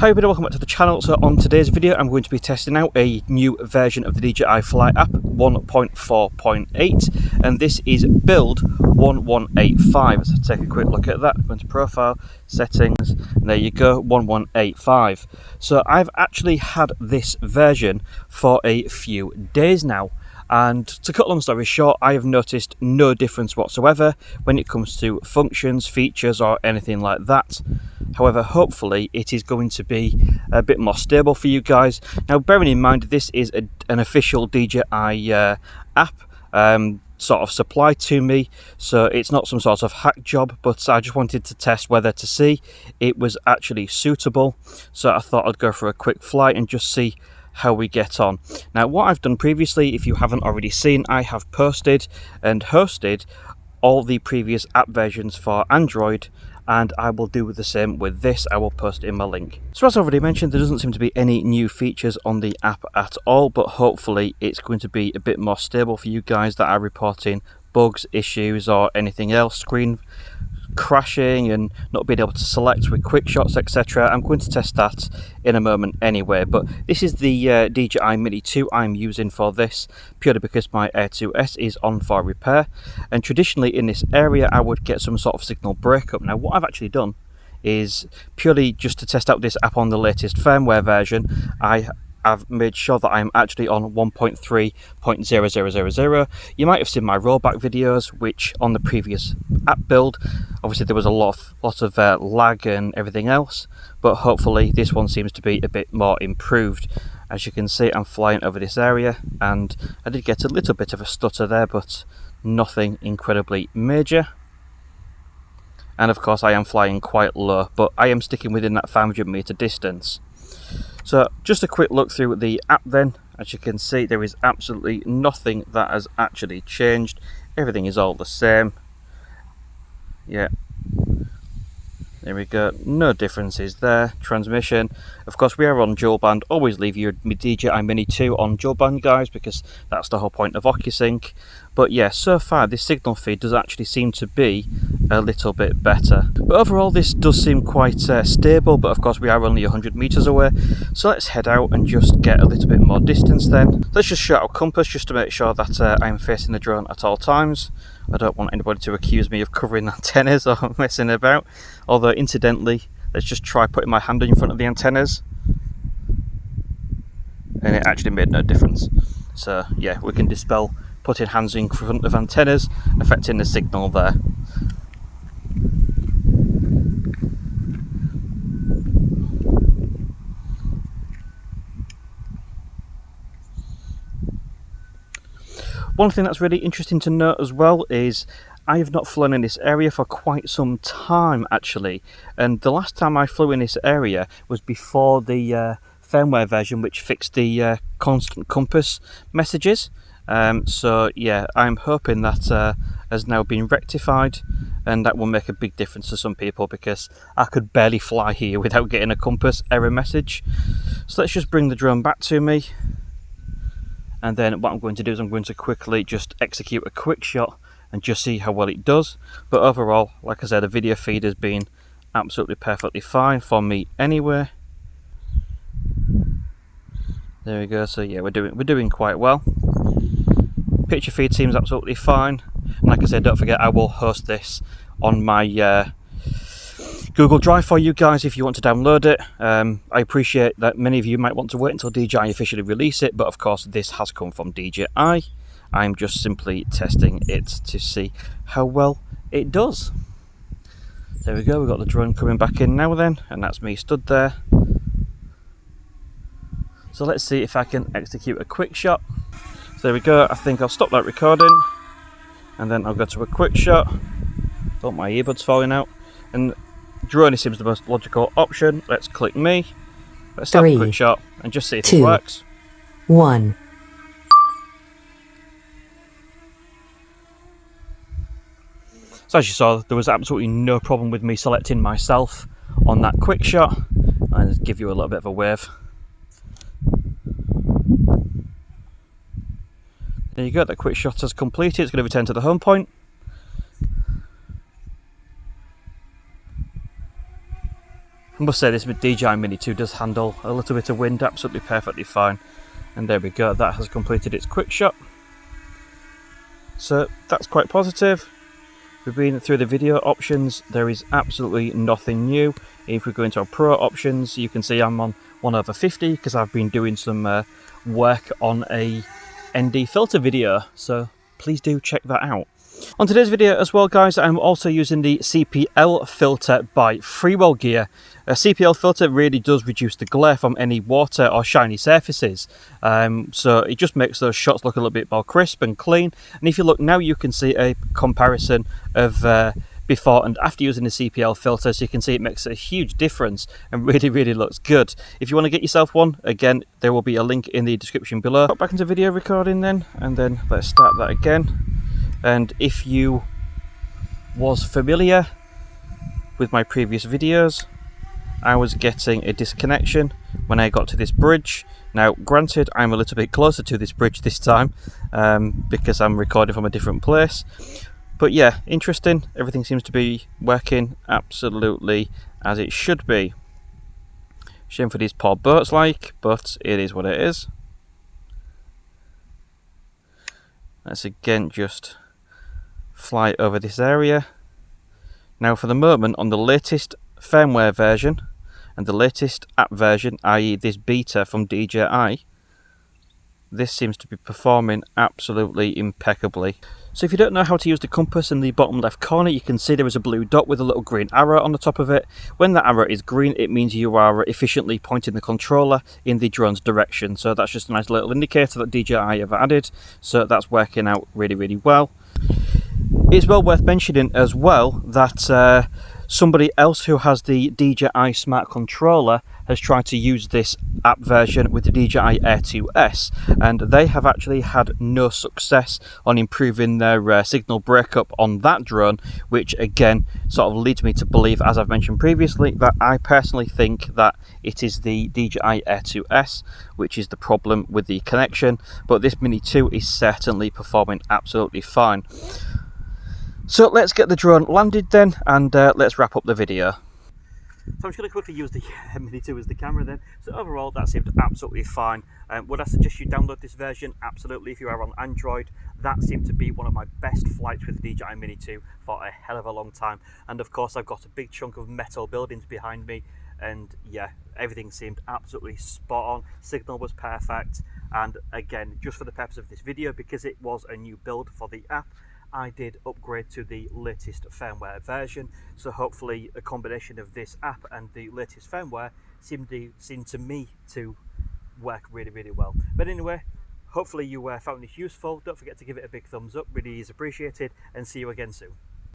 Hi everybody, welcome back to the channel. So on today's video I'm going to be testing out a new version of the DJI Fly app 1.4.8 and this is build 1185. Let's take a quick look at that. Go into profile, settings, and there you go, 1185. So I've actually had this version for a few days now. And to cut a long story short, I have noticed no difference whatsoever when it comes to functions, features or anything like that. However, hopefully it is going to be a bit more stable for you guys. Now, bearing in mind this is an official DJI app sort of supplied to me, so it's not some sort of hack job, but I just wanted to test whether to see it was actually suitable. So I thought I'd go for a quick flight and just see how we get on. Now, what I've done previously, if you haven't already seen, I have posted and hosted all the previous app versions for Android, and I will do the same with this. I will post in my link. So as I already mentioned, there doesn't seem to be any new features on the app at all, but hopefully it's going to be a bit more stable for you guys that are reporting bugs, issues or anything else, screen crashing and not being able to select with quick shots, etc. I'm going to test that in a moment anyway, but this is the DJI Mini 2 I'm using for this, purely because my Air 2S is on for repair, and traditionally in this area I would get some sort of signal breakup. Now what I've actually done is, purely just to test out this app on the latest firmware version, I've made sure that I'm actually on 1.3.0000. You might have seen my rollback videos, which on the previous app build, obviously there was a lot of lag and everything else, but hopefully this one seems to be a bit more improved. As you can see, I'm flying over this area and I did get a little bit of a stutter there, but nothing incredibly major. And of course I am flying quite low, but I am sticking within that 500 meter distance. So just a quick look through the app then. As you can see, there is absolutely nothing that has actually changed. Everything is all the same. Yeah, there we go, no differences there. Transmission, of course we are on dual band. Always leave your DJI Mini 2 on dual band, guys, because that's the whole point of OcuSync. But yeah, so far this signal feed does actually seem to be a little bit better. But overall this does seem quite stable, but of course we are only 100 meters away. So let's head out and just get a little bit more distance then. Let's just show our compass just to make sure that I'm facing the drone at all times. I don't want anybody to accuse me of covering antennas or messing about. Although incidentally, let's just try putting my hand in front of the antennas. And it actually made no difference. So yeah, we can dispel putting hands in front of antennas affecting the signal there. One thing that's really interesting to note as well is I have not flown in this area for quite some time actually, and the last time I flew in this area was before the firmware version which fixed the constant compass messages. So yeah, I'm hoping that has now been rectified, and that will make a big difference to some people, because I could barely fly here without getting a compass error message. So let's just bring the drone back to me. And then what I'm going to do is I'm going to quickly just execute a quick shot and just see how well it does. But overall, like I said, the video feed has been absolutely perfectly fine for me anyway. There we go. So yeah, we're doing quite well. Picture feed seems absolutely fine. And like I said, don't forget I will host this on my Google Drive for you guys if you want to download it. I appreciate that many of you might want to wait until DJI officially release it, but of course this has come from DJI. I'm just simply testing it to see how well it does. There we go, we've got the drone coming back in now then, and that's me stood there. So let's see if I can execute a quick shot. So there we go, I think I'll stop that recording and then I'll go to a quick shot. Oh, my earbuds falling out. And drone seems the most logical option. Let's click me. Let's have a quick shot and just see if it works. 1. So as you saw, there was absolutely no problem with me selecting myself on that quick shot. I'll just give you a little bit of a wave. There you go, that quick shot has completed. It's going to return to the home point. I must say this DJI Mini 2 does handle a little bit of wind absolutely perfectly fine. And there we go, that has completed its quick shot. So that's quite positive. We've been through the video options, there is absolutely nothing new. If we go into our pro options, you can see I'm on 1/50 because I've been doing some work on a ND filter video, so please do check that out. On today's video as well, guys, I'm also using the CPL filter by Freewell Gear. A CPL filter really does reduce the glare from any water or shiny surfaces, so it just makes those shots look a little bit more crisp and clean. And if you look now, you can see a comparison of before and after using the CPL filter, so you can see it makes a huge difference and really looks good. If you want to get yourself one, again, there will be a link in the description below. Got back into video recording then, and then let's start that again. And if you was familiar with my previous videos, I was getting a disconnection when I got to this bridge. Now granted, I'm a little bit closer to this bridge this time because I'm recording from a different place, but yeah, interesting. Everything seems to be working absolutely as it should be. Shame for these poor boats, but it is what it is. Let's again just fly over this area. Now for the moment, on the latest firmware version and the latest app version, i.e. this beta from DJI, this seems to be performing absolutely impeccably. So if you don't know how to use the compass, in the bottom left corner you can see there is a blue dot with a little green arrow on the top of it. When that arrow is green, it means you are efficiently pointing the controller in the drone's direction. So that's just a nice little indicator that DJI have added, so that's working out really well. It's well worth mentioning as well that somebody else who has the DJI Smart Controller has tried to use this app version with the DJI Air 2S, and they have actually had no success on improving their signal breakup on that drone, which again sort of leads me to believe, as I've mentioned previously, that I personally think that it is the DJI Air 2S which is the problem with the connection, but this Mini 2 is certainly performing absolutely fine. So let's get the drone landed then, and let's wrap up the video. So I'm just going to quickly use the Mini 2 as the camera then. So overall, that seemed absolutely fine. Would I suggest you download this version? Absolutely. If you are on Android, that seemed to be one of my best flights with the DJI Mini 2 for a hell of a long time. And of course, I've got a big chunk of metal buildings behind me. And yeah, everything seemed absolutely spot on. Signal was perfect. And again, just for the purpose of this video, because it was a new build for the app, I did upgrade to the latest firmware version, so hopefully a combination of this app and the latest firmware seemed to me to work really well. But anyway, hopefully you found this useful. Don't forget to give it a big thumbs up, really is appreciated, and see you again soon.